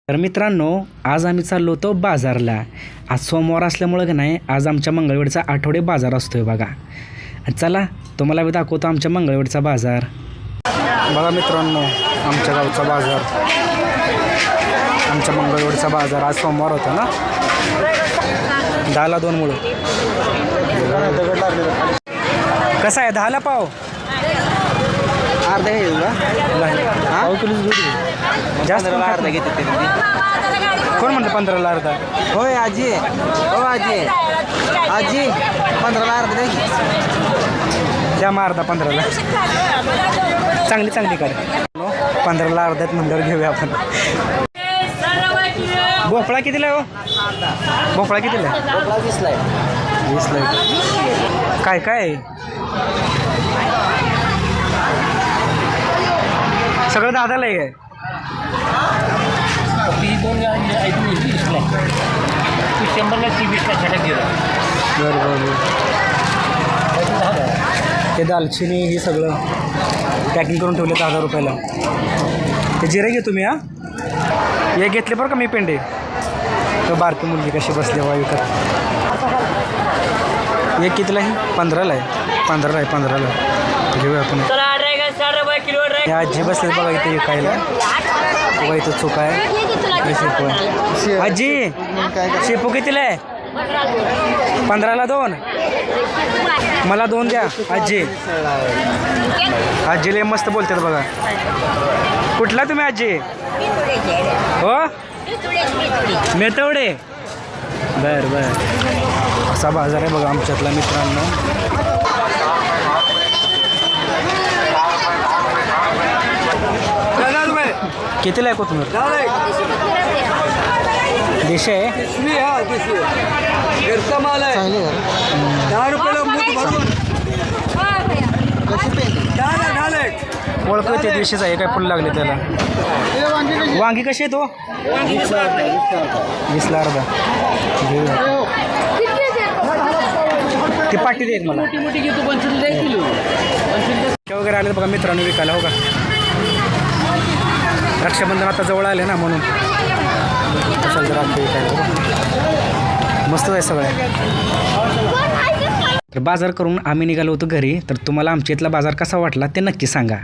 तर मित्रांनो, आज आम्ही चाललो होतो बाजारला. आज सोमवार असल्यामुळं की नाही, आज आमच्या मंगळवेढचा आठवडे बाजार असतोय बघा. चला तुम्हाला मी दाखवतो आमच्या मंगळवेढचा बाजार. बघा मित्रांनो, आमच्या गावचा बाजार, आमच्या मंगळवेढचा बाजार. आज सोमवार होता ना, 10ला 2 मुळे. कसा आहे 10ला पाव? अर्धा घेऊ का? जास्त अर्धा घेते ते. कोण म्हणतं 15ला अर्धा? होय आजी, हो आजी, आजी 15ला अर्धा द्या की. द्या मग अर्धा 15ला. चांगली चांगली काढ. 15ला अर्ध्यात म्हणल्यावर घेऊया आपण. भोपळा कितीला आहे हो? भोपळा कितीला आहे? 20ला आहे. 20ला आहे. काय काय आहे? सगळं 10ला आहे काय? बरं बरं. ते दालचिनी हे सगळं पॅकिंग करून ठेवले 10,000 रुपयाला. ते जिरे घे तुम्ही. हे घेतले बरं का मी पेंडे. तो बारकी मुलगी कशी बसली वायू कर. एक कितीला आहे? 15ला आहे. 15ला घेऊया आपण. हे आजी बसले बघा इथे विकायला. बघा इथं चुका आहे. शेपू आहे. आजी शेपू कितीला आहे? 15ला 2. मला 2 द्या आजी. आजीला मस्त बोलतात बघा. कुठला तुम्ही आजी? हो मेथवडे. बरं बरं. असा बाजार आहे बघा आमच्यातला मित्रांनो. कितीला आहे कोथमीर? देशी आहे. चांगली आहे. 10 रुपयाला मूठ भरून. कशी पेंडी? ओळख ते देशीच आहे. काय फुल लागले त्याला. वांगी कशी आहे तो? 20ला अर्धा. ती पाटी दे एक मला. वगैरे आले बघा मित्रांनो विकायला. हो का, रक्षाबंधन आता जवळ आले ना, म्हणून विकायला मस्त आहे सगळं. तर बाजार करून आम्ही निघालो होतो घरी. तर तुम्हाला आमच्या इथला बाजार कसा वाटला ते नक्की सांगा.